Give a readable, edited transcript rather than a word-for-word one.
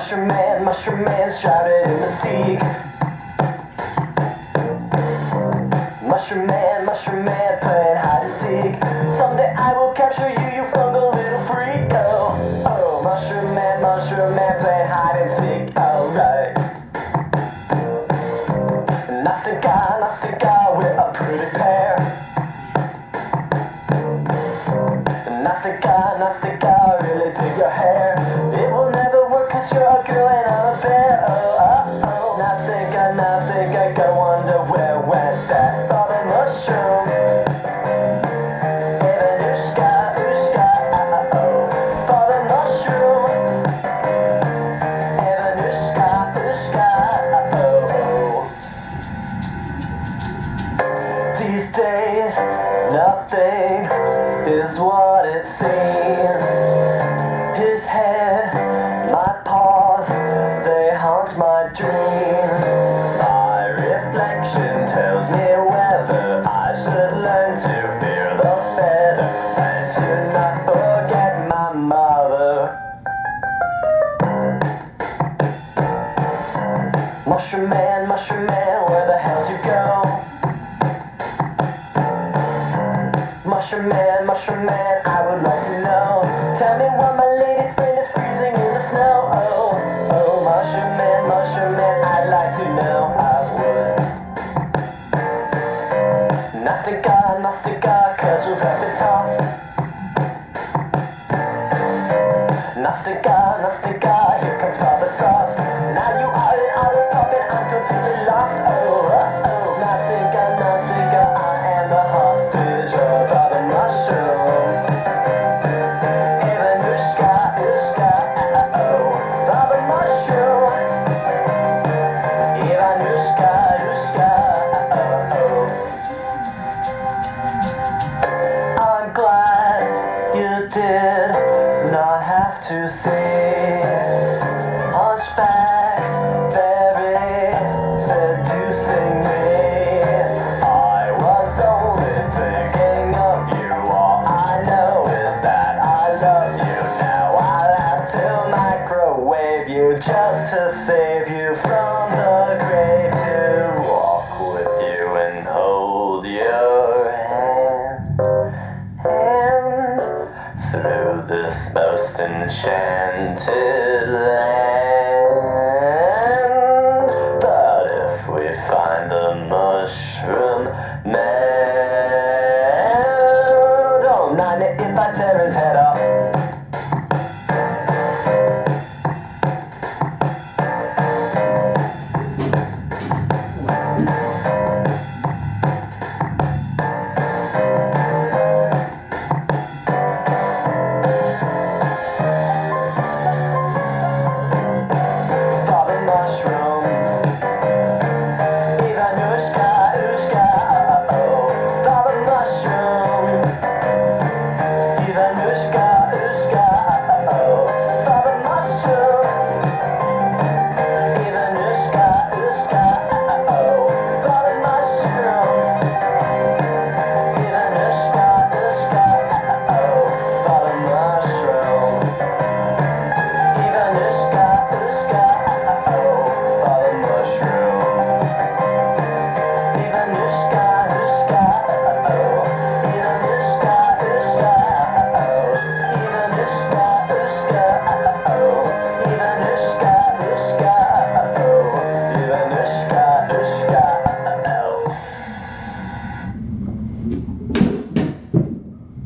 Mushroom man shrouded in mystique. Mushroom man playing hide and seek. Someday I will capture you, you fungal little freak. Oh, oh, mushroom man playing hide and seek. Alright. Nastica, we're a pretty pair. Nastica, really dig your hair. It will never work 'cause you're a girl and I'm a bear. Oh, oh, Nastica, go wonder where went that fallen mushroom. Ivanushka, oh, fallen mushroom. Ivanushka, oh. These days, nothing is what it seems. His head, my paws, they haunt my dreams. My reflection tells me whether I should learn to fear the feather and to not forget my mother. Mushroom man, where the hell did you go? Mushroom man, I would like to know. Tell me why my lady friend is freezing in the snow. Oh, oh, mushroom man, I'd like to know. I would. Nastica, cudgels have been tossed. Nastica, here comes Father Frost. Now you are an auto puppet, I'm completely lost. Oh, Nastica, I am the hostage of Father Mushroom. Ivanushka, oh, Father Mushroom. Ivanushka, oh. I'm glad you did not have to see Hunchback, very seducing me. I was only thinking of you. All I know is that I love you. Now I'll have to microwave you just to save you from the grave, to walk with you and hold your hand through this most enchanted land. But if we find the mushroom man, don't mind it if I tear his head